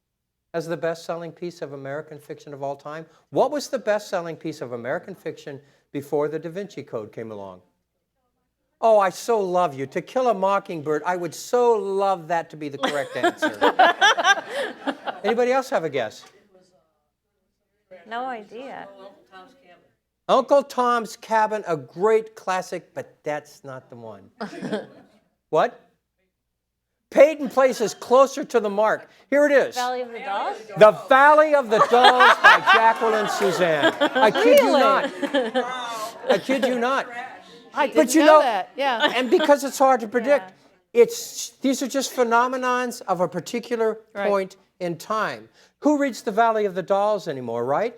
as the best-selling piece of American fiction of all time? What was the best-selling piece of American fiction before the Da Vinci Code came along? Oh, I so love you. To Kill a Mockingbird. I would so love that to be the correct answer. Anybody else have a guess? No idea. Uncle Tom's Cabin, a great classic, but that's not the one. What? Peyton Place is closer to the mark. Here it is. Valley of the Dolls? The Valley of the Dolls by Jacqueline Suzanne. I kid you not. I kid you not. I didn't know that. Yeah. And because it's hard to predict, these are just phenomenons of a particular point in time. Who reads The Valley of the Dolls anymore, right?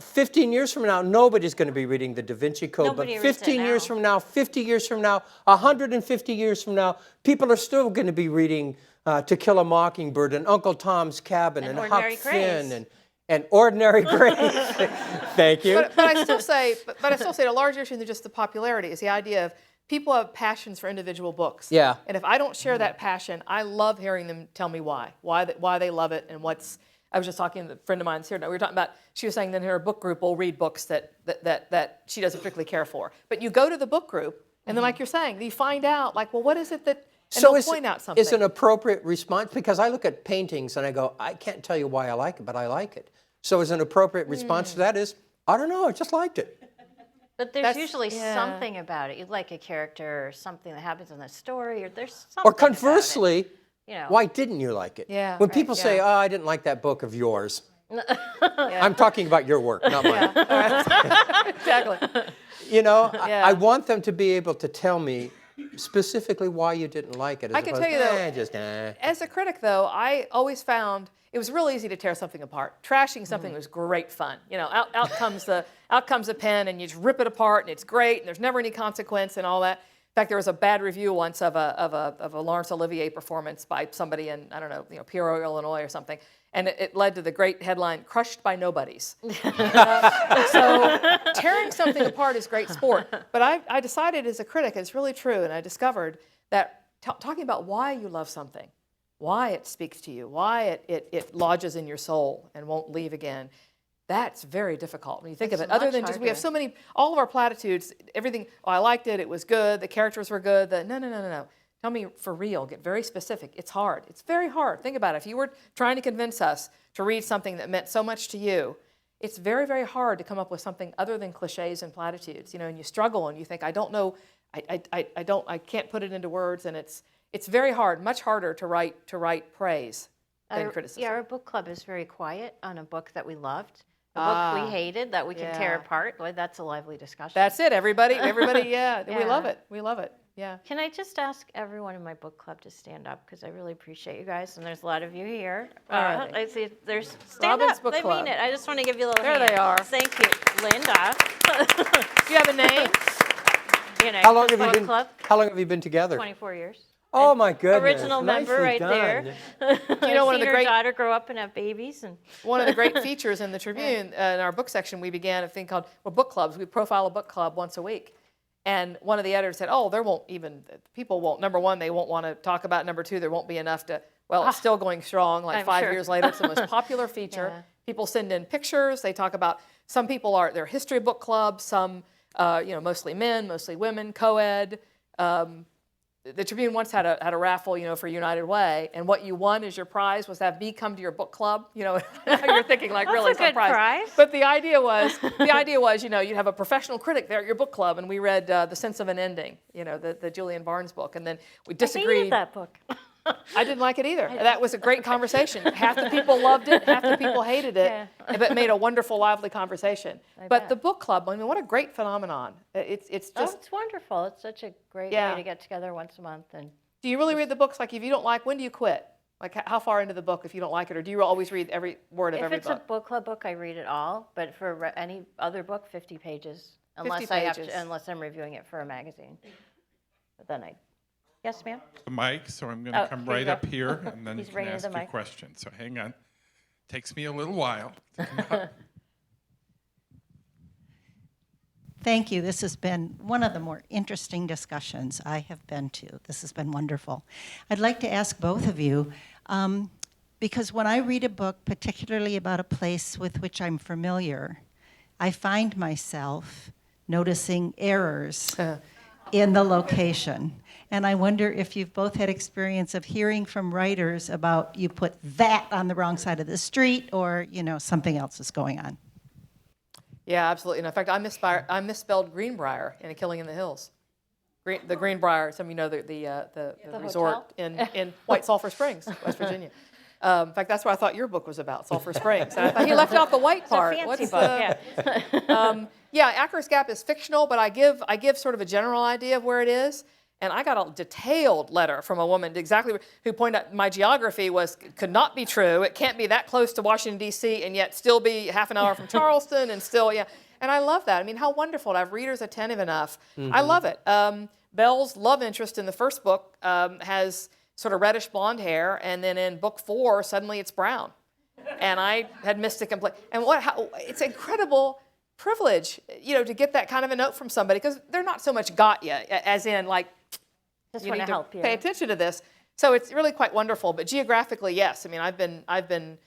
15 years from now, nobody's going to be reading the Da Vinci Code, but 15 years from now, 50 years from now, 150 years from now, people are still going to be reading To Kill a Mockingbird and Uncle Tom's Cabin and Huck Finn and Ordinary Grace. Thank you. But I still say, a large issue than just the popularity is the idea of people have passions for individual books. Yeah. And if I don't share that passion, I love hearing them tell me why they love it and what's. I was just talking to a friend of mine's here. We were talking about, she was saying that in her book group will read books that she doesn't particularly care for. But you go to the book group, and then like you're saying, you find out, like, well, what is it that, and they'll point out something. Is an appropriate response, because I look at paintings and I go, I can't tell you why I like it, but I like it. So is an appropriate response to that is, I don't know, I just liked it. But there's usually something about it. You like a character or something that happens in the story, or there's something Or conversely, about it. Why didn't you like it? Yeah, when people say, oh, I didn't like that book of yours. I'm talking about your work, not mine. Exactly. I want them to be able to tell me specifically why you didn't like it. I can tell you, though, as a critic, though, I always found it was real easy to tear something apart. Trashing something was great fun. Out comes the pen, and you just rip it apart, and it's great, and there's never any consequence and all that. In fact, there was a bad review once of a Laurence Olivier performance by somebody in, I don't know, Peoria, Illinois or something, and it led to the great headline, "Crushed by Nobodies." So tearing something apart is great sport. But I decided as a critic, and it's really true, and I discovered that talking about why you love something, why it speaks to you, why it lodges in your soul and won't leave again, that's very difficult when you think of it. Other than just, we have so many, all of our platitudes, everything, I liked it, it was good, the characters were good, no. Tell me for real, get very specific. It's hard. It's very hard. Think about it. If you were trying to convince us to read something that meant so much to you, it's very, very hard to come up with something other than cliches and platitudes, and you struggle and you think, I don't know, I can't put it into words, and it's very hard, much harder to write praise than criticism. Yeah, our book club is very quiet on a book that we loved. A book we hated that we can tear apart. Well, that's a lively discussion. That's it. Everybody, yeah. We love it. We love it. Yeah. Can I just ask everyone in my book club to stand up, because I really appreciate you guys, and the's a lot of you here. I see there's stand Robin's up. Book They Club. mean it. I just want to give you a little There hand. they are. Thank you, Linda. Do you have a name? How long have book you been? club, How long have you been together? 24 years. Oh my goodness! Original member Nicely right done. there. One of the her great daughter grow up and have babies, and one of the great features in the Tribune in our book section, we began a thing called book clubs. We profile a book club once a week, And one of the editors said, oh, people won't, number one, they won't want to talk about it. Number two, there won't be enough to, well, it's still going strong. Like I'm 5 sure. years later, it's the most popular feature. Yeah. People send in pictures. They talk about, some people they're history book clubs, some, mostly men, mostly women, co-ed. The Tribune once had a raffle, for United Way, and what you won as your prize was to have me come to your book club. You're thinking like, really, That's a good prize. But the idea was, you'd have a professional critic there at your book club, and we read The Sense of an Ending, the Julian Barnes book, and then we disagreed. I hated that book. I didn't like it either. That was a great conversation. Half the people loved it, half the people hated it, Yeah. but made a wonderful, lively conversation. I But bet. the book club, what a great phenomenon. It's just. It's wonderful. It's such a great Yeah. way to get together once a month. And Do you really read the books? Like, if you don't like, when do you quit? Like, how far into the book if you don't like it, or do you always read every word of if every it's book? a book club book, I read it all. But for any other book, 50 pages, 50 pages. unless I'm reviewing it for a magazine. But then yes, ma'am. The mic, so I'm going to come here you right go. up here, and then you He's can bringing ask the your mic. question. So hang on. Takes me a little while to come up. Thank you. This has been one of the more interesting discussions I have been to. This has been wonderful. I'd like to ask both of you, because when I read a book, particularly about a place with which I'm familiar, I find myself noticing errors in the location. And I wonder if you've both had experience of hearing from writers about you put that on the wrong side of the street, or something else is going on. Yeah, absolutely. And in fact, I misspelled Greenbrier in A Killing in the Hills. The Greenbrier, some of you know the resort in White Sulphur Springs, West Virginia. In fact, that's what I thought your book was about, Sulphur Springs. And I thought he left out the white part. It's a fancy book, yeah. Yeah, Acker's Gap is fictional, but I give sort of a general idea of where it is. And I got a detailed letter from a woman who pointed out my geography could not be true. It can't be that close to Washington, D.C., and yet still be half an hour from Charleston, and still, yeah. And I love that. I mean, how wonderful to have readers attentive enough. Mm-hmm. I love it. Belle's love interest in the first book has sort of reddish blonde hair, and then in book 4, suddenly it's brown. And I had missed it completely. And it's incredible privilege, to get that kind of a note from somebody, because they're not so much got you, as in like, Just you want need to to help you. pay attention to this. So it's really quite wonderful. But geographically, yes. I mean, I've been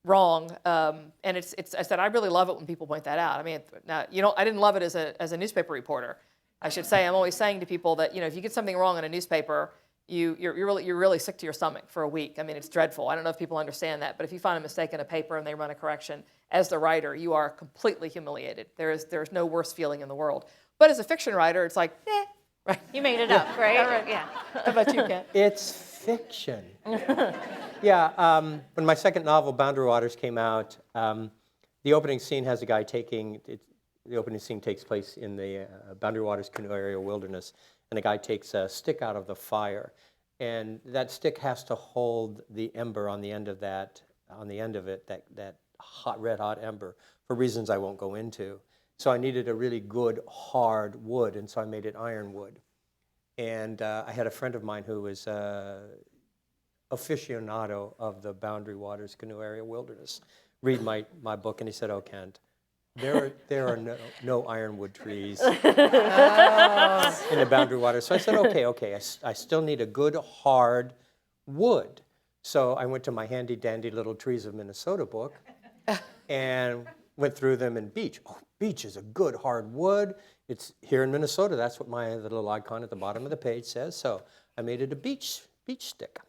wrong, and it's. I said I really love it when people point that out. I mean, now I didn't love it as a newspaper reporter. I should say I'm always saying to people that if you get something wrong in a newspaper, you're really sick to your stomach for a week. I mean, it's dreadful. I don't know if people understand that, but if you find a mistake in a paper and they run a correction, as the writer, you are completely humiliated. There's no worse feeling in the world. But as a fiction writer, it's like, right? You made it up, right? Yeah. How about you, Kent? It's fiction. Yeah, when my second novel, Boundary Waters, came out, the opening scene has a guy the opening scene takes place in the Boundary Waters Canoe Area Wilderness, and a guy takes a stick out of the fire, and that stick has to hold the ember on the end of it, that red hot ember, for reasons I won't go into. So I needed a really good, hard wood, and so I made it ironwood. And I had a friend of mine who was aficionado of the Boundary Waters Canoe Area Wilderness read my book, and he said, "Oh, Kent, there are no ironwood trees in the Boundary Waters." So I said, okay, I still need a good, hard wood. So I went to my handy-dandy Little Trees of Minnesota book and went through them, and beech. Oh, beech is a good, hard wood. It's here in Minnesota. That's what the little icon at the bottom of the page says. So I made it a beech stick.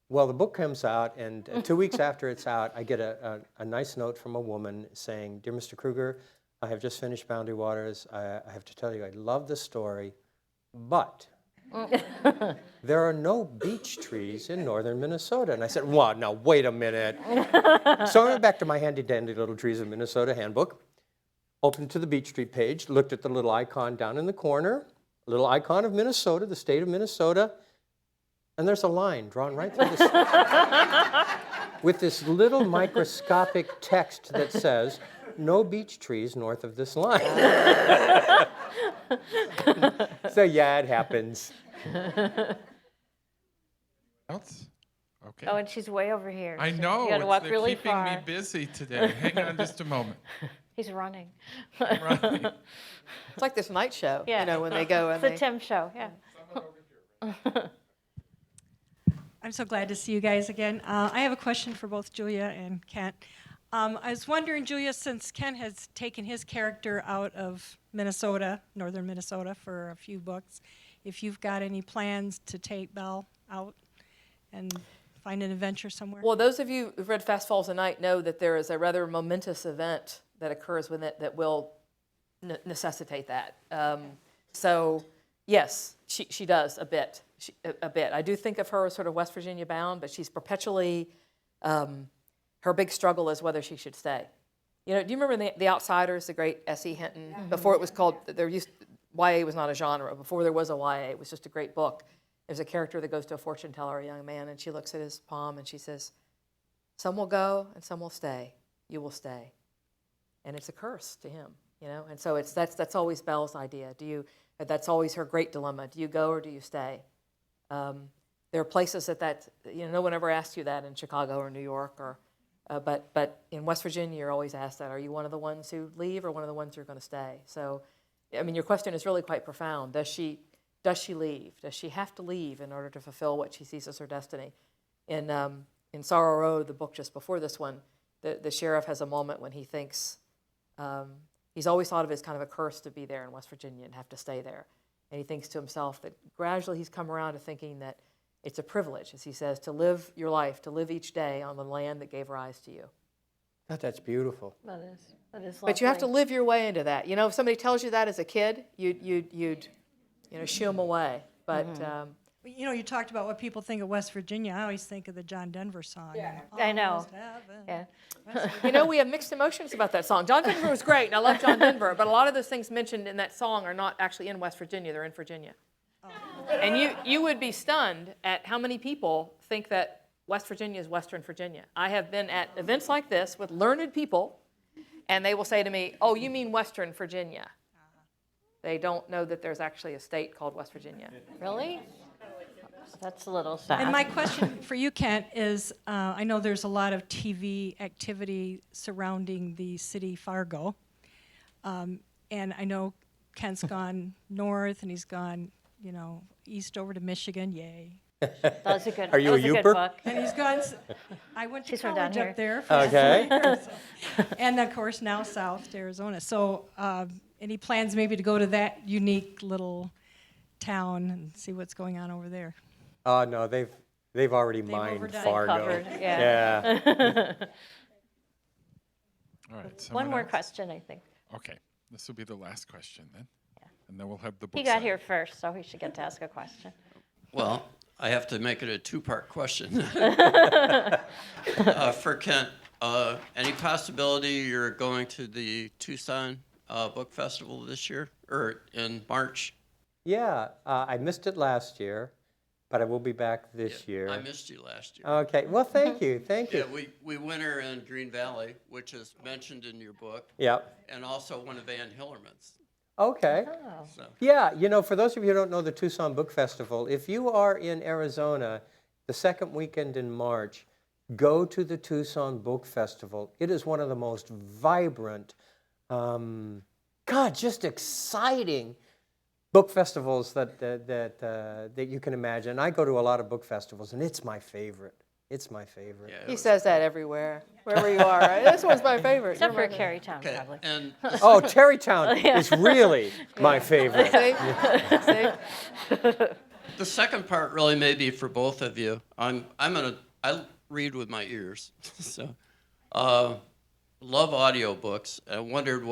Well, the book comes out, and 2 weeks after it's out, I get a nice note from a woman saying, "Dear Mr. Krueger, I have just finished Boundary Waters. I have to tell you, I love the story, but there are no beech trees in northern Minnesota." And I said, "Well, now, wait a minute." So I went back to my handy-dandy Little Trees of Minnesota handbook, opened to the Beech Street page, looked at the little icon down in the corner, little icon of Minnesota, the state of Minnesota, and there's a line drawn right through this with this little microscopic text that says, "No beech trees north of this line." So yeah, it happens. Else? Okay. Oh, and she's way over here. I so know. You got to walk they're really keeping far. me busy today. Hang on just a moment. He's running. Right. It's like this night show, Yeah. you know, when they go and It's a they. Tim show, yeah. I'm so glad to see you guys again. I have a question for both Julia and Kent. I was wondering, Julia, since Kent has taken his character out of Minnesota, northern Minnesota, for a few books, if you've got any plans to take Bell out and find an adventure somewhere? Well, those of you who've read Fast Falls of Night know that there is a rather momentous event that occurs with it that will necessitate that. So, yes, she does a bit. A bit. I do think of her as sort of West Virginia bound, but she's perpetually, her big struggle is whether she should stay. You know, do you remember The Outsiders, the great S.E. Hinton? Before it was called, YA was not a genre. Before there was a YA, it was just a great book. There's a character that goes to a fortune teller, a young man, and she looks at his palm and she says, "Some will go and some will stay. You will stay." And it's a curse to him, you know. And so that's always Belle's idea. That's always her great dilemma. Do you go or do you stay? There are places no one ever asked you that in Chicago or New York, but in West Virginia, you're always asked that. Are you one of the ones who leave or one of the ones who are going to stay? So, I mean, your question is really quite profound. Does she leave? Does she have to leave in order to fulfill what she sees as her destiny? In Sorrow Road, the book just before this one, the sheriff has a moment when he thinks, he's always thought of it as kind of a curse to be there in West Virginia and have to stay there. And he thinks to himself that gradually he's come around to thinking that it's a privilege, as he says, to live your life, to live each day on the land that gave rise to you. God, that's beautiful. That is But you have to lovely. live your way into that. You know, if somebody tells you that as a kid, you'd shoo them away. But You know, you talked about what people think of West Virginia. I always think of the John Denver song. Yeah. I know. Almost heaven. Yeah. we have mixed emotions about that song. John Denver was great, and I love John Denver, but a lot of those things mentioned in that song are not actually in West Virginia. They're in Virginia. Oh. And you would be stunned at how many people think that West Virginia is Western Virginia. I have been at events like this with learned people, and they will say to me, "Oh, you mean Western Virginia." They don't know that there's actually a state called West Virginia. Really? That's a little sad. And my question for you, Kent, is I know there's a lot of TV activity surrounding the city Fargo. And I know Kent's gone north and he's gone, east over to Michigan. Yay. That was a good, Are you that was a a good Youper? book. And he's gone, I went to She's from down college here. up there. For Okay. 4 years. And of course now south to Arizona. So any plans maybe to go to that unique little town and see what's going on over there? Oh, no, they've already mined overdone. Fargo. Covered, yeah. Yeah. All right. One someone more else? question, I think. Okay. This will be the last question then. And then we'll have the book. He got signing. here first, so he should get to ask a question. Well, I have to make it a two-part question. For Kent, any possibility you're going to the Tucson Book Festival this year, or in March? Yeah, I missed it last year, but I will be back this year. I missed you last year. Okay, well, thank you, thank Yeah, you. we winter in Green Valley, which is mentioned in your book, Yep, and also one of Van Hillerman's. okay. Oh. So, Yeah, for those of you who don't know the Tucson Book Festival, if you are in Arizona the second weekend in March, go to the Tucson Book Festival. It is one of the most vibrant, just exciting book festivals that you can imagine. I go to a lot of book festivals, and it's my favorite. It's my favorite. yeah, it He was- says that everywhere, wherever you are. Right? This one's my favorite. Except for You're my- Carytown, Okay, probably. and Oh, Terrytown is really my favorite. See? the second part really may be for both of you. I read with my ears, so love audiobooks. I wondered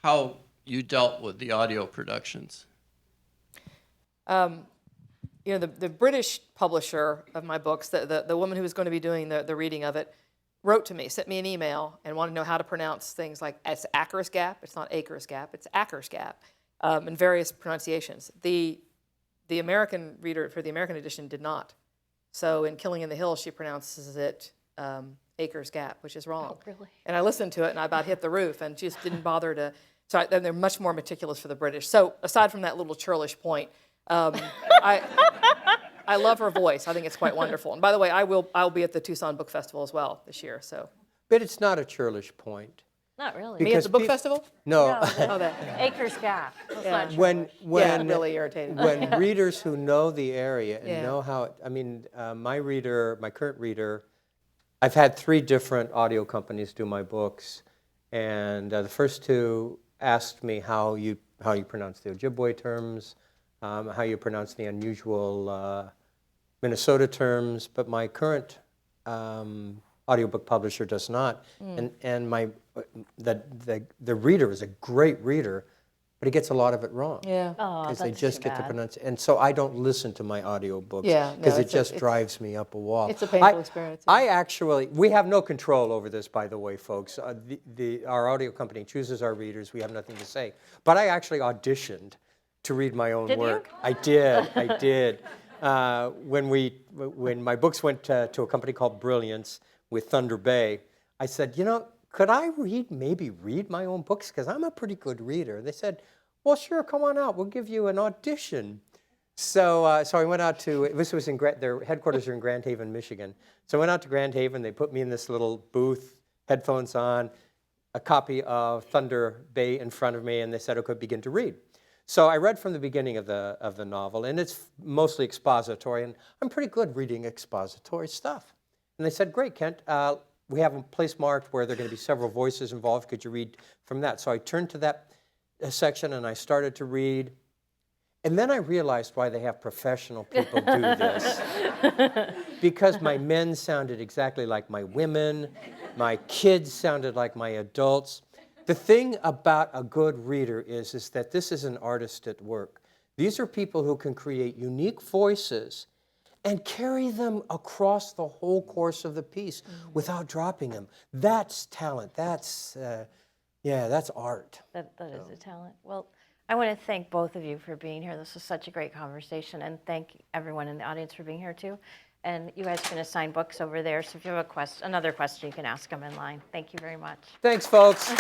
how you dealt with the audio productions. The British publisher of my books, the woman who was going to be doing the reading of it, wrote to me, sent me an email, and wanted to know how to pronounce things like it's Acker's Gap. It's not Acres Gap. It's Acker's Gap, and various pronunciations. The American reader for the American edition did not. So in Killing in the Hills, she pronounces it Acres Gap, which is wrong. Oh, really? And I listened to it, and I about hit the roof, and just didn't bother to. So they're much more meticulous for the British. So aside from that little churlish point, I love her voice. I think it's quite wonderful. And by the way, I'll be at the Tucson Book Festival as well this year. So but it's not a churlish point. Not really. Because Me at the book peop- festival? No. Oh, that. Acres Gap. That's Yeah. not true. When Yeah, really irritating. when readers who know the area and Yeah. know how, I mean, my current reader, I've had 3 different audio companies do my books, and the first 2 asked me how you pronounce the Ojibwe terms, how you pronounce the unusual Minnesota terms, but my current audiobook publisher does not, and the reader is a great reader, but he gets a lot of it wrong. Yeah. Oh, Because that's they just too get the bad. pronunciation, and so I don't listen to my audiobooks Yeah, no, because it it's just drives me up a wall. It's a painful experience. We have no control over this, by the way, folks. Our audio company chooses our readers. We have nothing to say. But I actually auditioned to read my own Did you? work. I did. When my books went to a company called Brilliance with Thunder Bay, I said, could I maybe read my own books? Because I'm a pretty good reader. And they said, well, sure, come on out. We'll give you an audition. So I went out to, this was their headquarters are in Grand Haven, Michigan. So I went out to Grand Haven. They put me in this little booth, headphones on, a copy of Thunder Bay in front of me, and they said, okay, begin to read. So I read from the beginning of the novel, and it's mostly expository, and I'm pretty good reading expository stuff. And they said, great, Kent, we have a place marked where there are going to be several voices involved. Could you read from that? So I turned to that section, and I started to read. And then I realized why they have professional people do this. Because my men sounded exactly like my women. My kids sounded like my adults. The thing about a good reader is that this is an artist at work. These are people who can create unique voices and carry them across the whole course of the piece without dropping them. That's talent. That's art. That is a talent. Well, I want to thank both of you for being here. This was such a great conversation, and thank everyone in the audience for being here too. And you guys can assign books over there, so if you have another question, you can ask them in line. Thank you very much. Thanks, folks.